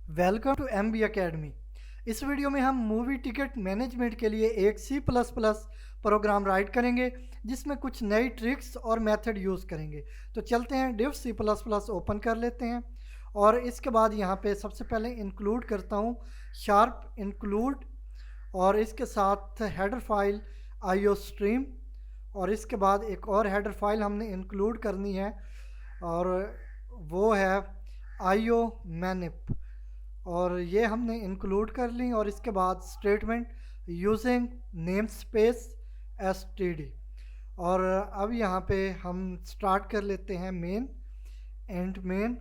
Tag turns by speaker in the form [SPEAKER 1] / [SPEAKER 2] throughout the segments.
[SPEAKER 1] Welcome to MB academy. इस video में हम मूवी टिकट मैनेजमेंट के लिए एक C++ प्रोग्राम राइट करेंगे जिसमें कुछ नई ट्रिक्स और मेथड यूज़ करेंगे। तो चलते हैं डिव C++ ओपन कर लेते हैं और इसके बाद यहाँ पे सबसे पहले इंक्लूड करता हूँ शार्प इंक्लूड और इसके साथ हेडर फाइल IO स्ट्रीम और इसके बाद एक और हेडर फाइल हमने इंक्लूड करनी है और वो है IO मैनिप और ये हमने इंक्लूड कर ली और इसके बाद statement using name space std और अब यहाँ पे हम स्टार्ट कर लेते हैं मेन एंड मेन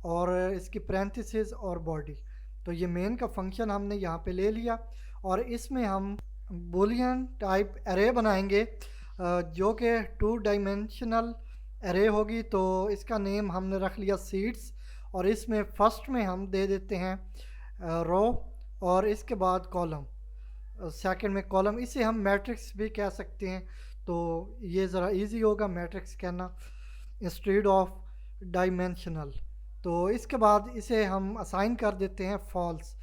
[SPEAKER 1] और इसकी पैरेंथेसिस और बॉडी। तो ये मेन का फंक्शन हमने यहाँ पे ले लिया और इसमें हम बुलियन टाइप एरे बनाएंगे जो कि 2 डायमेंशनल एरे होगी। तो इसका नेम हमने रख लिया सीड्स और इसमें फर्स्ट में हम दे देते हैं रो और इसके बाद कॉलम, सेकंड में कॉलम। इसे हम मैट्रिक्स भी कह सकते हैं, तो ये ज़रा इजी होगा मैट्रिक्स कहना इंस्टेड ऑफ डायमेंशनल। तो इसके बाद इसे हम असाइन कर देते हैं फॉल्स।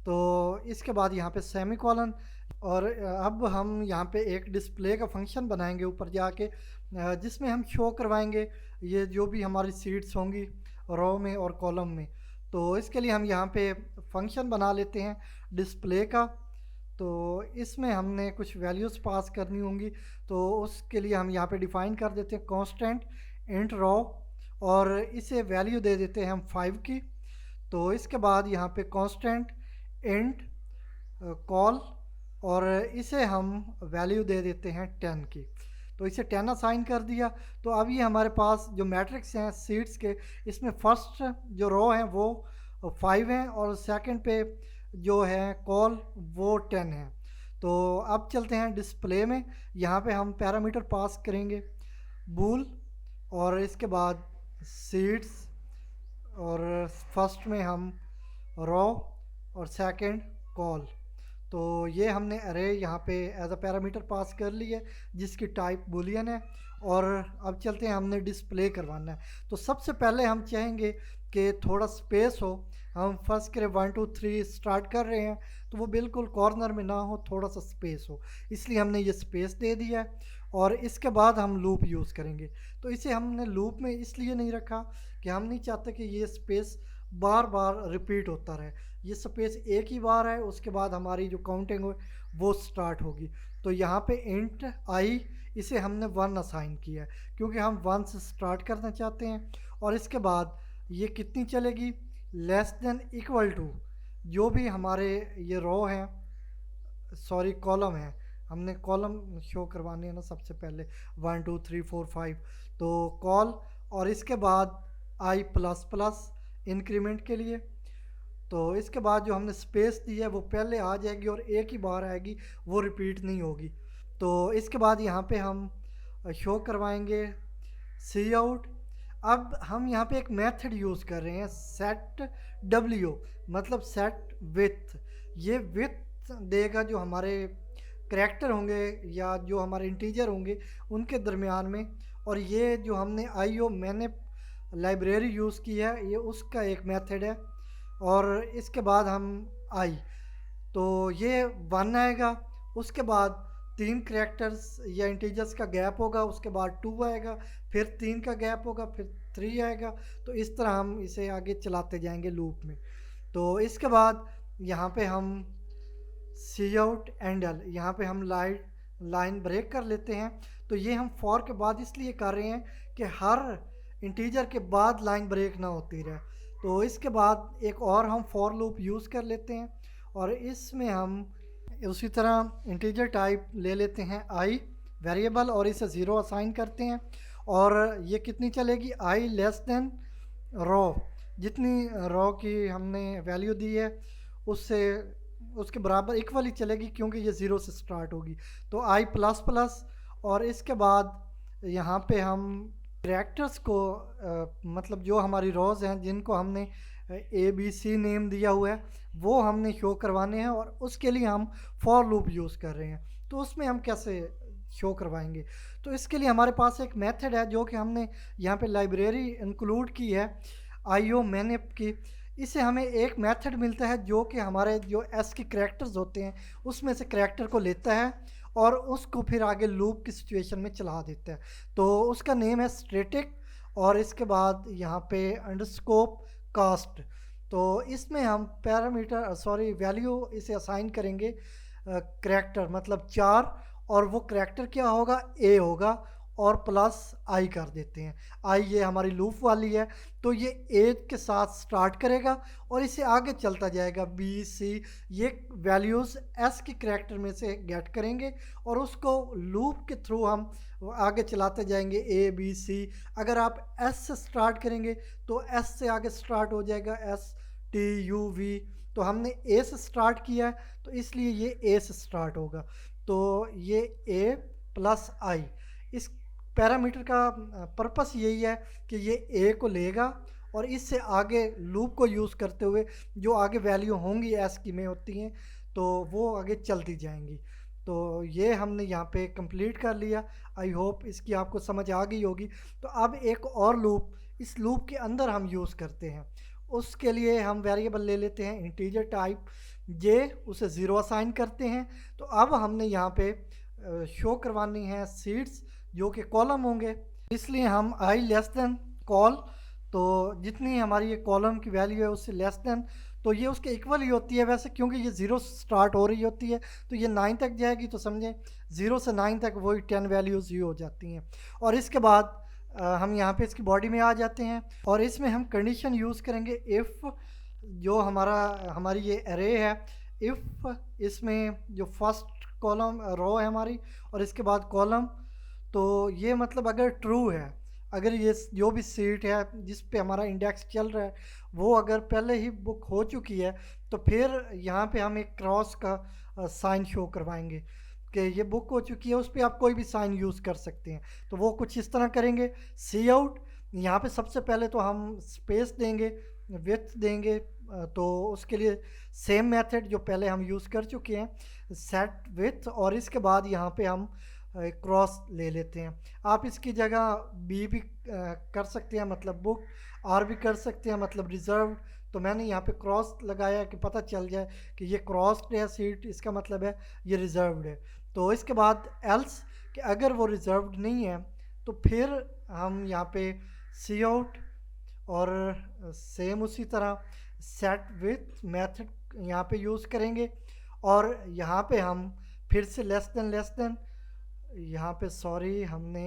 [SPEAKER 1] तो इसके बाद यहाँ पे सेमी कॉलन और अब हम यहाँ पे एक डिस्प्ले का फंक्शन बनाएंगे ऊपर जाके जिसमें हम शो करवाएंगे ये जो भी हमारी सीट्स होंगी रो में और कॉलम में। तो इसके लिए हम यहाँ पे फंक्शन बना लेते हैं डिस्प्ले का। तो इसमें हमने कुछ वैल्यूज़ पास करनी होंगी, तो उसके लिए हम यहाँ पे डिफ़ाइन कर देते हैं कांस्टेंट इंट रो और इसे वैल्यू दे देते हैं हम 5 की। तो इसके बाद यहाँ पे कांस्टेंट इंट कॉल और इसे हम वैल्यू दे देते हैं 10 की। तो इसे 10 असाइन कर दिया। तो अब ये हमारे पास जो मैट्रिक्स हैं सीट्स के, इसमें फर्स्ट जो रो हैं वो 5 हैं और सेकंड पे जो है कॉल वो 10 है। तो अब चलते हैं डिस्प्ले में। यहाँ पे हम पैरामीटर पास करेंगे बूल और इसके बाद सीट्स और फर्स्ट में हम रो और सेकंड कॉल। तो ये हमने अरे यहाँ पे एज अ पैरामीटर पास कर ली है जिसकी टाइप बुलियन है। और अब चलते हैं, हमने डिस्प्ले करवाना है। तो सबसे पहले हम चाहेंगे कि थोड़ा स्पेस हो। हम फर्स्ट करें 1 2 3 स्टार्ट कर रहे हैं तो वो बिल्कुल कॉर्नर में ना हो, थोड़ा सा स्पेस हो, इसलिए हमने ये स्पेस दे दिया है। और इसके बाद हम लूप यूज़ करेंगे। तो इसे हमने लूप में इसलिए नहीं रखा कि हम नहीं चाहते कि ये स्पेस बार बार रिपीट होता रहे। ये स्पेस एक ही बार है, उसके बाद हमारी जो काउंटिंग हो वो स्टार्ट होगी। तो यहाँ पे इंट आई इसे हमने 1 असाइन किया है क्योंकि हम 1 से स्टार्ट करना चाहते हैं। और इसके बाद ये कितनी चलेगी, लेस देन इक्वल टू जो भी हमारे ये रो हैं, सॉरी कॉलम है, हमने कॉलम शो करवाने हैं ना सबसे पहले 1 2 3 4 5। तो कॉल और इसके बाद आई प्लस प्लस इंक्रीमेंट के लिए। तो इसके बाद जो हमने स्पेस दी है वो पहले आ जाएगी और एक ही बार आएगी, वो रिपीट नहीं होगी। तो इसके बाद यहाँ पे हम शो करवाएंगे सी आउट। अब हम यहाँ पे एक मेथड यूज़ कर रहे हैं सेट डब्ल्यू, मतलब सेट विथ। ये विथ देगा जो हमारे करैक्टर होंगे या जो हमारे इंटीजर होंगे उनके दरमियान में। और ये जो हमने IO मैंने लाइब्रेरी यूज़ की है ये उसका एक मेथड है। और इसके बाद हम आई, तो ये 1 आएगा, उसके बाद 3 करैक्टर्स या इंटीजर्स का गैप होगा, उसके बाद 2 आएगा, फिर 3 का गैप होगा, फिर 3 आएगा। तो इस तरह हम इसे आगे चलाते जाएंगे लूप में। तो इसके बाद यहाँ पे हम सी आउट एंडल, यहाँ पे हम लाइन ब्रेक कर लेते हैं। तो ये हम फॉर के बाद इसलिए कर रहे हैं कि हर इंटीजर के बाद लाइन ब्रेक ना होती रहे। तो इसके बाद एक और हम फॉर लूप यूज़ कर लेते हैं और इसमें हम उसी तरह इंटीजर टाइप ले लेते हैं आई वेरिएबल और इसे 0 असाइन करते हैं। और ये कितनी चलेगी, आई लेस देन रो, जितनी रो की हमने वैल्यू दी है उससे उसके बराबर इक्वल ही चलेगी क्योंकि ये 0 से स्टार्ट होगी। तो आई प्लस प्लस और इसके बाद यहाँ पे हम कैरेक्टर्स को मतलब जो हमारी रोज़ हैं जिनको हमने ABC नेम दिया हुआ है वो हमने शो करवाने हैं और उसके लिए हम फॉर लूप यूज़ कर रहे हैं। तो उसमें हम कैसे शो करवाएंगे, तो इसके लिए हमारे पास एक मेथड है जो कि हमने यहाँ पे लाइब्रेरी इंक्लूड की है IO मैनिप की। इससे हमें एक मेथड मिलता है जो कि हमारे जो एस के करैक्टर्स होते हैं उसमें से करैक्टर को लेता है और उसको फिर आगे लूप की सिचुएशन में चला देता है। तो उसका नेम है स्टैटिक और इसके बाद यहाँ पे अंडरस्कोप कास्ट। तो इसमें हम पैरामीटर सॉरी वैल्यू इसे असाइन करेंगे करैक्टर मतलब 4, और वो करैक्टर क्या होगा, ए होगा, और प्लस आई कर देते हैं। आई ये हमारी लूप वाली है, तो ये ए के साथ स्टार्ट करेगा और इसे आगे चलता जाएगा, बी सी ये वैल्यूज़ एस के करैक्टर में से गेट करेंगे और उसको लूप के थ्रू हम आगे चलाते जाएंगे ए बी सी। अगर आप एस से स्टार्ट करेंगे तो एस से आगे स्टार्ट हो जाएगा एस टी यू वी। तो हमने ए से स्टार्ट किया है तो इसलिए ये ए से स्टार्ट होगा। तो ये ए प्लस आई, इस पैरामीटर का पर्पस यही है कि ये ए को लेगा और इससे आगे लूप को यूज़ करते हुए जो आगे वैल्यू होंगी एस की में होती हैं तो वो आगे चलती जाएंगी। तो ये हमने यहाँ पे कंप्लीट कर लिया। आई होप इसकी आपको समझ आ गई होगी। तो अब एक और लूप इस लूप के अंदर हम यूज़ करते हैं। उसके लिए हम वेरिएबल ले लेते हैं इंटीजर टाइप जे, उसे ज़ीरो असाइन करते हैं। तो अब हमने यहाँ पे शो करवानी है सीड्स जो कि कॉलम होंगे, इसलिए हम आई लेस देन कॉल। तो जितनी हमारी ये कॉलम की वैल्यू है उससे लेस देन, तो ये उसके इक्वल ही होती है वैसे, क्योंकि ये ज़ीरो स्टार्ट हो रही होती है तो ये 9 तक जाएगी। तो समझें 0 से 9 तक वही 10 वैल्यूज़ ही हो जाती हैं। और इसके बाद हम यहाँ पे इसकी बॉडी में आ जाते हैं और इसमें हम कंडीशन यूज़ करेंगे इफ़, जो हमारी ये एरे है, इफ़ इसमें जो फर्स्ट कॉलम रो है हमारी और इसके बाद कॉलम, तो ये मतलब अगर ट्रू है, अगर ये जो भी सीट है जिस पे हमारा इंडेक्स चल रहा है वो अगर पहले ही बुक हो चुकी है तो फिर यहाँ पे हम एक क्रॉस का साइन शो करवाएंगे कि ये बुक हो चुकी है। उस पर आप कोई भी साइन यूज़ कर सकते हैं। तो वो कुछ इस तरह करेंगे। सी आउट, यहाँ पे सबसे पहले तो हम स्पेस देंगे, विड्थ देंगे, तो उसके लिए सेम मेथड जो पहले हम यूज़ कर चुके हैं, सेट विड्थ, और इसके बाद यहाँ पे हम क्रॉस ले लेते हैं। आप इसकी जगह बी भी कर सकते हैं मतलब बुक, आर भी कर सकते हैं मतलब रिज़र्व। तो मैंने यहाँ पे क्रॉस लगाया कि पता चल जाए कि ये क्रॉस्ड है सीट, इसका मतलब है ये रिज़र्व्ड है। तो इसके बाद एल्स, कि अगर वो रिज़र्व्ड नहीं है तो फिर हम यहाँ पे सी आउट और सेम उसी तरह सेट विथ मेथड यहाँ पे यूज़ करेंगे। और यहाँ पे हम फिर से लेस देन, यहाँ पे सॉरी हमने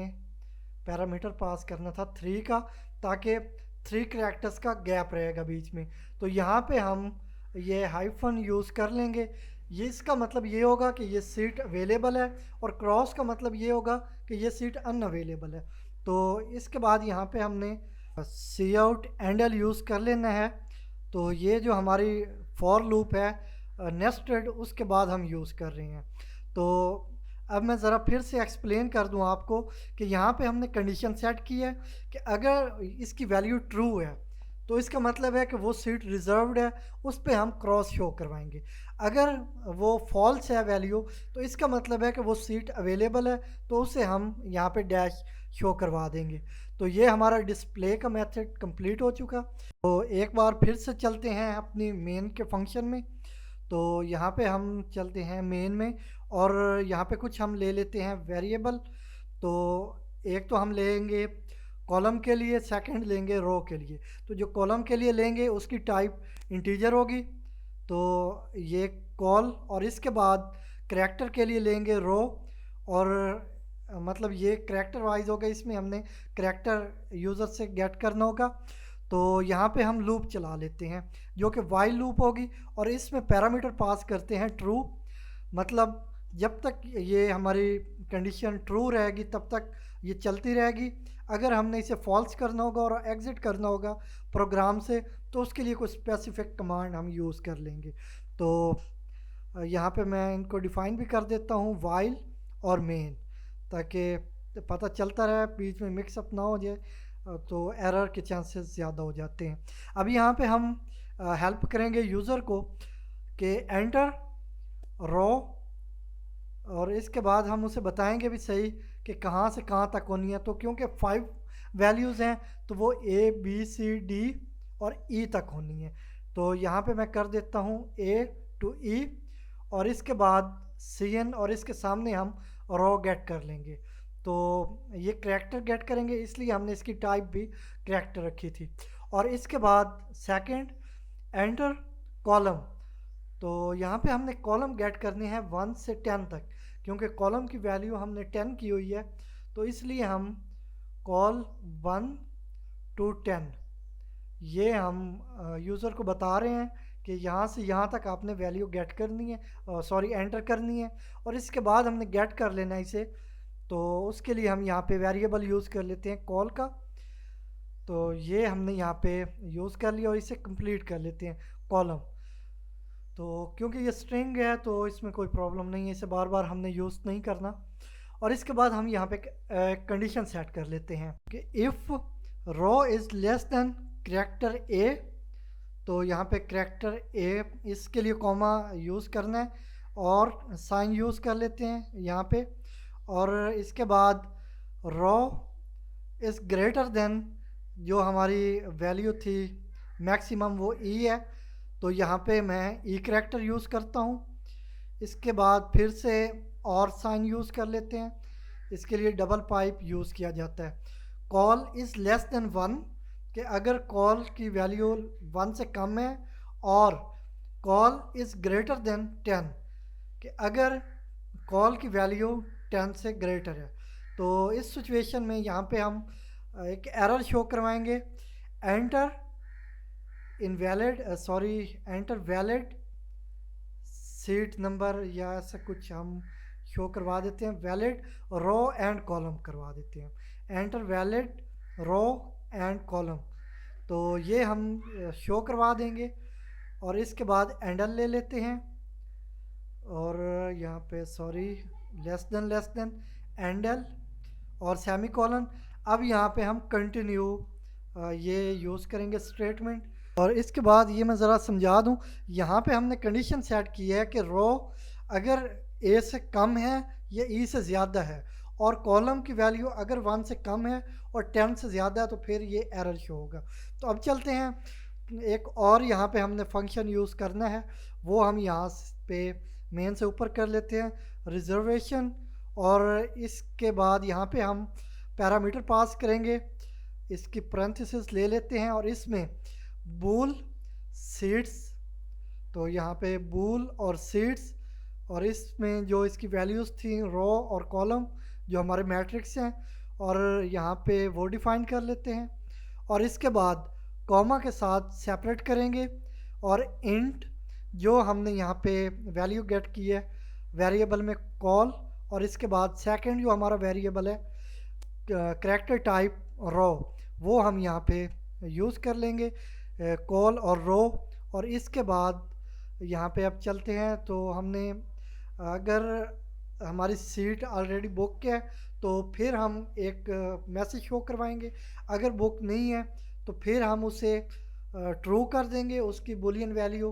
[SPEAKER 1] पैरामीटर पास करना था 3 का, ताकि 3 करैक्टर्स का गैप रहेगा बीच में। तो यहाँ पे हम ये हाइफन यूज़ कर लेंगे। ये इसका मतलब ये होगा कि ये सीट अवेलेबल है और क्रॉस का मतलब ये होगा कि ये सीट अनअवेलेबल है। तो इसके बाद यहाँ पे हमने सी आउट एंड एल यूज़ कर लेना है। तो ये जो हमारी फॉर लूप है नेस्टेड, उसके बाद हम यूज़ कर रहे हैं। तो अब मैं ज़रा फिर से एक्सप्लेन कर दूं आपको कि यहाँ पे हमने कंडीशन सेट की है कि अगर इसकी वैल्यू ट्रू है तो इसका मतलब है कि वो सीट रिज़र्व्ड है, उस पर हम क्रॉस शो करवाएंगे। अगर वो फॉल्स है वैल्यू तो इसका मतलब है कि वो सीट अवेलेबल है, तो उसे हम यहाँ पे डैश शो करवा देंगे। तो ये हमारा डिस्प्ले का मेथड कंप्लीट हो चुका। तो एक बार फिर से चलते हैं अपनी मेन के फंक्शन में। तो यहाँ पे हम चलते हैं मेन में और यहाँ पे कुछ हम ले लेते हैं वेरिएबल। तो एक तो हम लेंगे कॉलम के लिए, सेकंड लेंगे रो के लिए। तो जो कॉलम के लिए लेंगे उसकी टाइप इंटीजर होगी, तो ये कॉल, और इसके बाद करैक्टर के लिए लेंगे रो, और मतलब ये करैक्टर वाइज होगा, इसमें हमने करैक्टर यूज़र से गेट करना होगा। तो यहाँ पे हम लूप चला लेते हैं जो कि वाइल लूप होगी और इसमें पैरामीटर पास करते हैं ट्रू, मतलब जब तक ये हमारी कंडीशन ट्रू रहेगी तब तक ये चलती रहेगी। अगर हमने इसे फॉल्स करना होगा और एग्ज़िट करना होगा प्रोग्राम से तो उसके लिए कोई स्पेसिफिक कमांड हम यूज़ कर लेंगे। तो यहाँ पे मैं इनको डिफ़ाइन भी कर देता हूँ वाइल और मेन, ताकि पता चलता रहे, बीच में मिक्सअप ना हो जाए, तो एरर के चांसेस ज़्यादा हो जाते हैं। अब यहाँ पे हम हेल्प करेंगे यूज़र को कि एंटर रो, और इसके बाद हम उसे बताएंगे भी सही कि कहाँ से कहाँ तक होनी है। तो क्योंकि 5 वैल्यूज़ हैं तो वो A B C D और E तक होनी है, तो यहाँ पे मैं कर देता हूँ A to E और इसके बाद CN और इसके सामने हम रॉ गेट कर लेंगे। तो ये करैक्टर गेट करेंगे, इसलिए हमने इसकी टाइप भी करैक्टर रखी थी। और इसके बाद सेकंड एंटर कॉलम। तो यहाँ पे हमने कॉलम गेट करनी है 1 से 10 तक, क्योंकि कॉलम की वैल्यू हमने 10 की हुई है, तो इसलिए हम कॉल 1 to 10 ये हम यूज़र को बता रहे हैं कि यहाँ से यहाँ तक आपने वैल्यू गेट करनी है, सॉरी एंटर करनी है, और इसके बाद हमने गेट कर लेना है इसे। तो उसके लिए हम यहाँ पे वेरिएबल यूज़ कर लेते हैं कॉल का। तो ये हमने यहाँ पे यूज़ कर लिया और इसे कंप्लीट कर लेते हैं कॉलम। तो क्योंकि ये स्ट्रिंग है तो इसमें कोई प्रॉब्लम नहीं है, इसे बार बार हमने यूज़ नहीं करना। और इसके बाद हम यहाँ पे कंडीशन सेट कर लेते हैं कि if row is less than character A, तो यहाँ पे करैक्टर ए इसके लिए कॉमा यूज़ करना है और साइन यूज़ कर लेते हैं यहाँ पे। और इसके बाद रो इज़ ग्रेटर देन, जो हमारी वैल्यू थी मैक्सिमम वो ई है, तो यहाँ पे मैं ई करैक्टर यूज़ करता हूँ। इसके बाद फिर से और साइन यूज़ कर लेते हैं, इसके लिए डबल पाइप यूज़ किया जाता है। कॉल इज़ लेस देन 1, कि अगर कॉल की वैल्यू 1 से कम है, और कॉल इज़ ग्रेटर देन 10, कि अगर कॉल की वैल्यू 10 से ग्रेटर है। तो इस सिचुएशन में यहाँ पे हम एक एरर शो करवाएंगे, enter invalid enter valid seat number या ऐसा कुछ हम शो करवा देते हैं, वैलिड रो एंड कॉलम करवा देते हैं, enter valid row and column. तो ये हम शो करवा देंगे। और इसके बाद एंडल ले लेते हैं, और यहाँ पे लेस देन एंडल और सेमी कॉलन। अब यहाँ पे हम कंटिन्यू ये यूज़ करेंगे स्टेटमेंट। और इसके बाद ये मैं ज़रा समझा दूँ, यहाँ पे हमने कंडीशन सेट की है कि रो अगर ए से कम है या ई से ज़्यादा है, और कॉलम की वैल्यू अगर 1 से कम है और 10 से ज़्यादा है, तो फिर ये एरर शो होगा। तो अब चलते हैं, एक और यहाँ पे हमने फंक्शन यूज़ करना है, वो हम यहाँ पे मेन से ऊपर कर लेते हैं रिजर्वेशन। और इसके बाद यहाँ पे हम पैरामीटर पास करेंगे, इसकी पैरेंथेसिस ले लेते हैं और इसमें बूल सीड्स, तो यहाँ पे बूल और सीड्स, और इसमें जो इसकी वैल्यूज़ थी रो और कॉलम जो हमारे मैट्रिक्स हैं, और यहाँ पे वो डिफ़ाइन कर लेते हैं। और इसके बाद कॉमा के साथ सेपरेट करेंगे, और इंट जो हमने यहाँ पे वैल्यू गेट की है वेरिएबल में कॉल, और इसके बाद सेकंड जो हमारा वेरिएबल है करैक्टर टाइप रो, वो हम यहाँ पे यूज़ कर लेंगे कॉल और रो। और इसके बाद यहाँ पे अब चलते हैं, तो हमने अगर हमारी सीट ऑलरेडी बुक है तो फिर हम एक मैसेज शो करवाएंगे, अगर बुक नहीं है तो फिर हम उसे ट्रू कर देंगे उसकी बुलियन वैल्यू।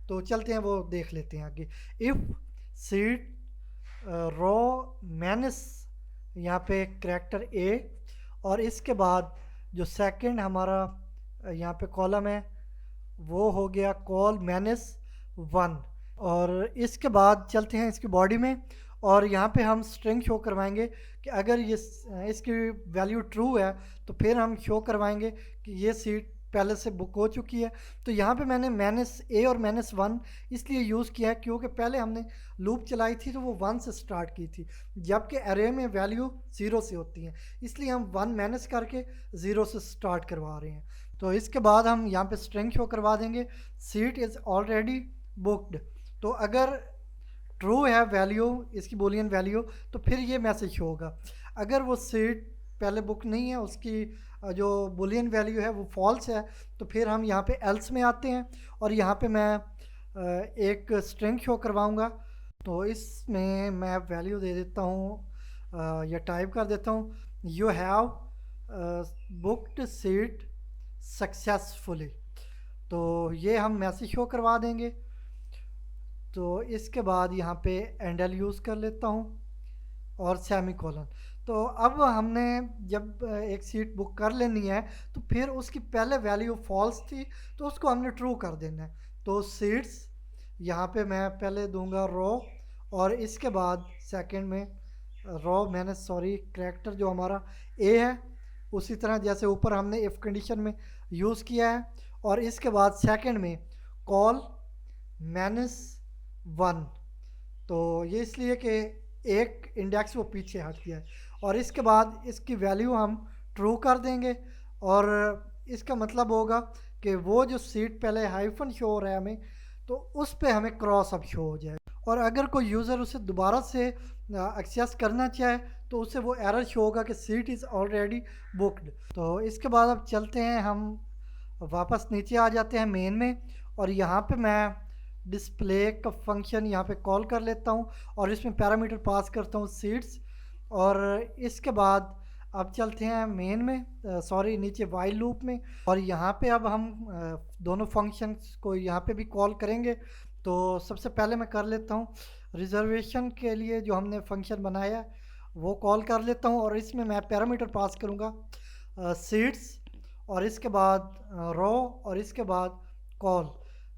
[SPEAKER 1] तो चलते हैं वो देख लेते हैं आगे। इफ़ सीट रो मैनस, यहाँ पे करैक्टर ए, और इसके बाद जो सेकंड हमारा यहाँ पे कॉलम है वो हो गया कॉल मैनस 1। और इसके बाद चलते हैं इसकी बॉडी में, और यहाँ पे हम स्ट्रिंग शो करवाएंगे कि अगर ये इसकी वैल्यू ट्रू है तो फिर हम शो करवाएंगे कि ये सीट पहले से बुक हो चुकी है। तो यहाँ पे मैंने मैनस ए और मैनस 1 इसलिए यूज़ किया है क्योंकि पहले हमने लूप चलाई थी तो वो 1 से स्टार्ट की थी, जबकि एरे में वैल्यू 0 से होती हैं, इसलिए हम 1 मैनस करके 0 से स्टार्ट करवा रहे हैं। तो इसके बाद हम यहाँ पे स्ट्रिंग शो करवा देंगे सीट इज़ ऑलरेडी बुकड। तो अगर ट्रू है वैल्यू इसकी बुलियन वैल्यू तो फिर ये मैसेज शो होगा। अगर वो सीट पहले बुक नहीं है, उसकी जो बुलियन वैल्यू है वो फॉल्स है, तो फिर हम यहाँ पे एल्स में आते हैं, और यहाँ पे मैं एक स्ट्रिंग शो करवाऊँगा। तो इसमें मैं वैल्यू दे देता हूँ या टाइप कर देता हूँ you have booked seat successfully. तो ये हम मैसेज शो करवा देंगे। तो इसके बाद यहाँ पे एंडल यूज़ कर लेता हूँ और सेमी कॉलन। तो अब हमने जब एक सीट बुक कर लेनी है तो फिर उसकी पहले वैल्यू फॉल्स थी तो उसको हमने ट्रू कर देना है। तो सीट्स यहाँ पे मैं पहले दूंगा रो, और इसके बाद सेकंड में रो मैंने सॉरी करैक्टर जो हमारा ए है उसी तरह जैसे ऊपर हमने इफ़ कंडीशन में यूज़ किया है, और इसके बाद सेकंड में कॉल -1। तो ये इसलिए कि एक इंडेक्स वो पीछे हट गया है, और इसके बाद इसकी वैल्यू हम ट्रू कर देंगे, और इसका मतलब होगा कि वो जो सीट पहले हाइफन शो हो रहा है हमें, तो उस पे हमें क्रॉस अब शो हो जाएगा। और अगर कोई यूज़र उसे दोबारा से एक्सेस करना चाहे तो उसे वो एरर शो होगा कि सीट इज़ ऑलरेडी बुकड। तो इसके बाद अब चलते हैं, हम वापस नीचे आ जाते हैं मेन में, और यहाँ पे मैं डिस्प्ले का फंक्शन यहाँ पे कॉल कर लेता हूँ और इसमें पैरामीटर पास करता हूँ सीट्स। और इसके बाद अब चलते हैं मेन में सॉरी नीचे वाइल लूप में, और यहाँ पे अब हम दोनों फंक्शंस को यहाँ पे भी कॉल करेंगे। तो सबसे पहले मैं कर लेता हूँ रिजर्वेशन के लिए जो हमने फंक्शन बनाया है वो कॉल कर लेता हूँ, और इसमें मैं पैरामीटर पास करूँगा सीट्स, और इसके बाद रो, और इसके बाद कॉल,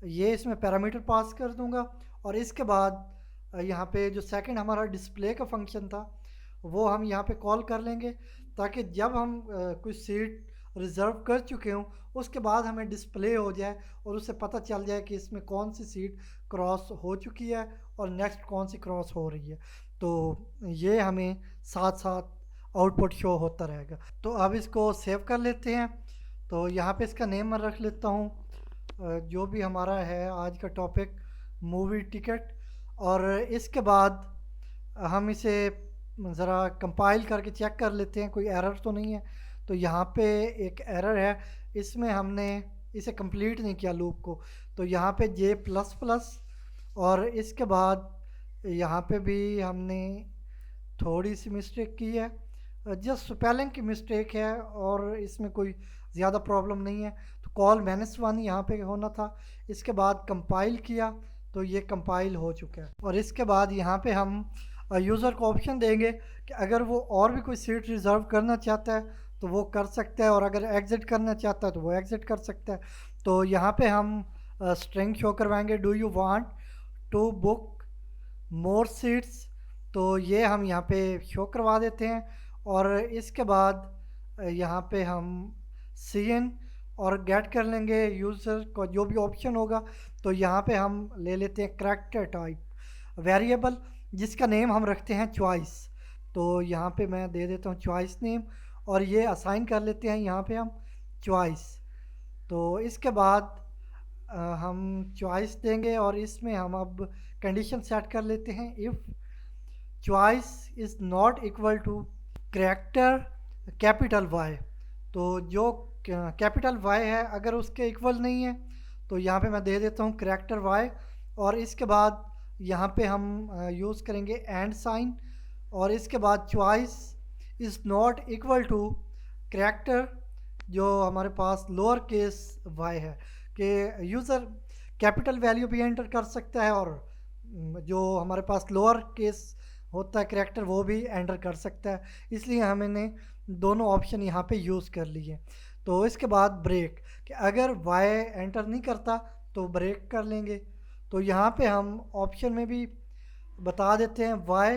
[SPEAKER 1] ये इसमें पैरामीटर पास कर दूंगा। और इसके बाद यहाँ पे जो सेकंड हमारा डिस्प्ले का फंक्शन था वो हम यहाँ पे कॉल कर लेंगे, ताकि जब हम कोई सीट रिज़र्व कर चुके हों उसके बाद हमें डिस्प्ले हो जाए और उससे पता चल जाए कि इसमें कौन सी सीट क्रॉस हो चुकी है और नेक्स्ट कौन सी क्रॉस हो रही है। तो ये हमें साथ साथ आउटपुट शो होता रहेगा। तो अब इसको सेव कर लेते हैं। तो यहाँ पे इसका नेम मैं रख लेता हूँ जो भी हमारा है आज का टॉपिक, मूवी टिकट। और इसके बाद हम इसे ज़रा कंपाइल करके चेक कर लेते हैं कोई एरर तो नहीं है। तो यहाँ पे एक एरर है, इसमें हमने इसे कंप्लीट नहीं किया लूप को। तो यहाँ पे J++, और इसके बाद यहाँ पे भी हमने थोड़ी सी मिस्टेक की है, जस्ट स्पेलिंग की मिस्टेक है और इसमें कोई ज़्यादा प्रॉब्लम नहीं है। तो कॉल -1 यहाँ पे होना था, इसके बाद कंपाइल किया तो ये कंपाइल हो चुका है। और इसके बाद यहाँ पे हम यूज़र को ऑप्शन देंगे कि अगर वो और भी कोई सीट रिज़र्व करना चाहता है तो वो कर सकता है, और अगर एग्ज़िट करना चाहता है तो वो एग्ज़िट कर सकता है। तो यहाँ पे हम स्ट्रिंग शो करवाएंगे, do you want to book more seats. तो ये हम यहाँ पे शो करवा देते हैं, और इसके बाद यहाँ पे हम cn और गेट कर लेंगे यूज़र को जो भी ऑप्शन होगा। तो यहाँ पे हम ले लेते हैं करैक्टर टाइप वेरिएबल जिसका नेम हम रखते हैं चॉइस। तो यहाँ पे मैं दे देता हूँ चॉइस नेम, और ये असाइन कर लेते हैं यहाँ पे हम चॉइस। तो इसके बाद हम चॉइस देंगे, और इसमें हम अब कंडीशन सेट कर लेते हैं, if choice is not equal to character capital Y. तो जो कैपिटल वाई है अगर उसके इक्वल नहीं है तो यहाँ पे मैं दे देता हूँ करैक्टर वाई, और इसके बाद यहाँ पे हम यूज़ करेंगे एंड साइन, और इसके बाद choice is not equal to character जो हमारे पास लोअर केस वाई है, कि यूज़र कैपिटल वैल्यू भी एंटर कर सकता है और जो हमारे पास लोअर केस होता है करैक्टर वो भी एंटर कर सकता है, इसलिए हमने दोनों ऑप्शन यहाँ पे यूज़ कर लिए। तो इसके बाद ब्रेक, कि अगर वाई एंटर नहीं करता तो ब्रेक कर लेंगे। तो यहाँ पे हम ऑप्शन में भी बता देते हैं वाई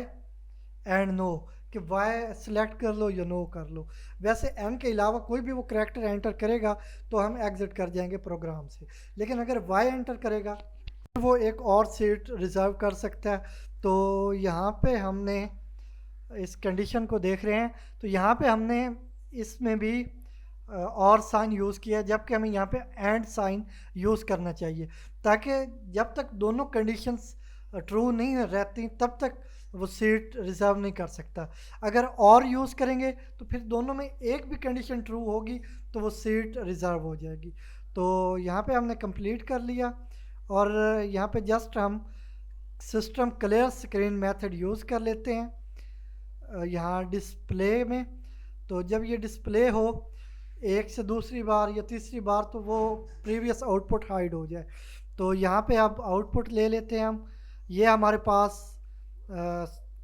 [SPEAKER 1] एंड नो, कि वाई सिलेक्ट कर लो या नो कर लो। वैसे एन के अलावा कोई भी वो करैक्टर एंटर करेगा तो हम एग्ज़िट कर जाएंगे प्रोग्राम से, लेकिन अगर वाई एंटर करेगा तो वो एक और सीट रिज़र्व कर सकता है। तो यहाँ पे हमने इस कंडीशन को देख रहे हैं, तो यहाँ पे हमने इसमें भी और साइन यूज़ किया, जबकि हमें यहाँ पे एंड साइन यूज़ करना चाहिए, ताकि जब तक दोनों कंडीशंस ट्रू नहीं रहती तब तक वो सीट रिज़र्व नहीं कर सकता। अगर और यूज़ करेंगे तो फिर दोनों में एक भी कंडीशन ट्रू होगी तो वो सीट रिज़र्व हो जाएगी। तो यहाँ पे हमने कंप्लीट कर लिया, और यहाँ पे जस्ट हम system clear screen method use कर लेते हैं यहाँ डिस्प्ले में। तो जब ये डिस्प्ले हो एक से दूसरी बार या तीसरी बार तो वो प्रीवियस आउटपुट हाइड हो जाए। तो यहाँ पे अब आउटपुट ले लेते हैं हम, ये हमारे पास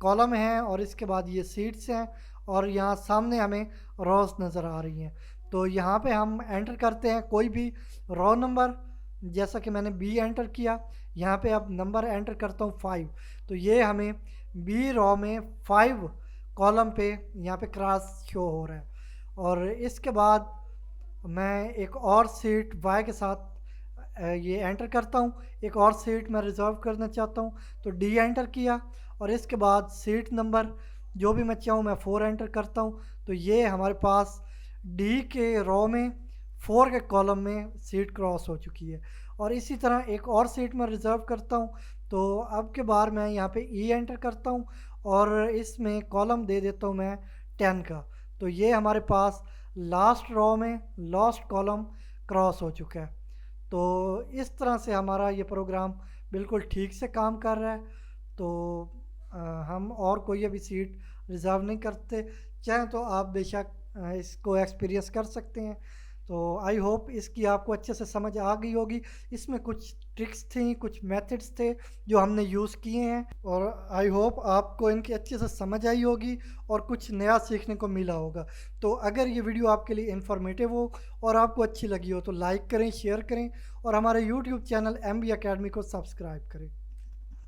[SPEAKER 1] कॉलम है और इसके बाद ये सीट्स हैं, और यहाँ सामने हमें रॉस नज़र आ रही हैं। तो यहाँ पे हम एंटर करते हैं कोई भी रॉ नंबर, जैसा कि मैंने बी एंटर किया। यहाँ पे अब नंबर एंटर करता हूँ 5, तो ये हमें बी रॉ में 5 कॉलम पे यहाँ पे क्रॉस शो हो रहा है। और इसके बाद मैं एक और सीट वाई के साथ ये एंटर करता हूँ। एक और सीट मैं रिज़र्व करना चाहता हूँ, तो डी एंटर किया और इसके बाद सीट नंबर जो भी मैं चाहूँ मैं 4 एंटर करता हूँ। तो ये हमारे पास डी के रो में 4 के कॉलम में सीट क्रॉस हो चुकी है। और इसी तरह एक और सीट मैं रिज़र्व करता हूँ। तो अब के बार मैं यहाँ पे ई एंटर करता हूँ और इसमें कॉलम दे देता हूँ मैं 10 का। तो ये हमारे पास लास्ट रो में लास्ट कॉलम क्रॉस हो चुका है। तो इस तरह से हमारा ये प्रोग्राम बिल्कुल ठीक से काम कर रहा है। तो हम और कोई अभी सीट रिज़र्व नहीं करते। चाहें तो आप बेशक इसको एक्सपीरियंस कर सकते हैं। तो आई होप इसकी आपको अच्छे से समझ आ गई होगी। इसमें कुछ ट्रिक्स थी, कुछ मेथड्स थे जो हमने यूज़ किए हैं, और आई होप आपको इनकी अच्छे से समझ आई होगी और कुछ नया सीखने को मिला होगा। तो अगर ये वीडियो आपके लिए इन्फॉर्मेटिव हो और आपको अच्छी लगी हो तो लाइक करें, शेयर करें और हमारे यूट्यूब चैनल MB अकेडमी को सब्सक्राइब करें।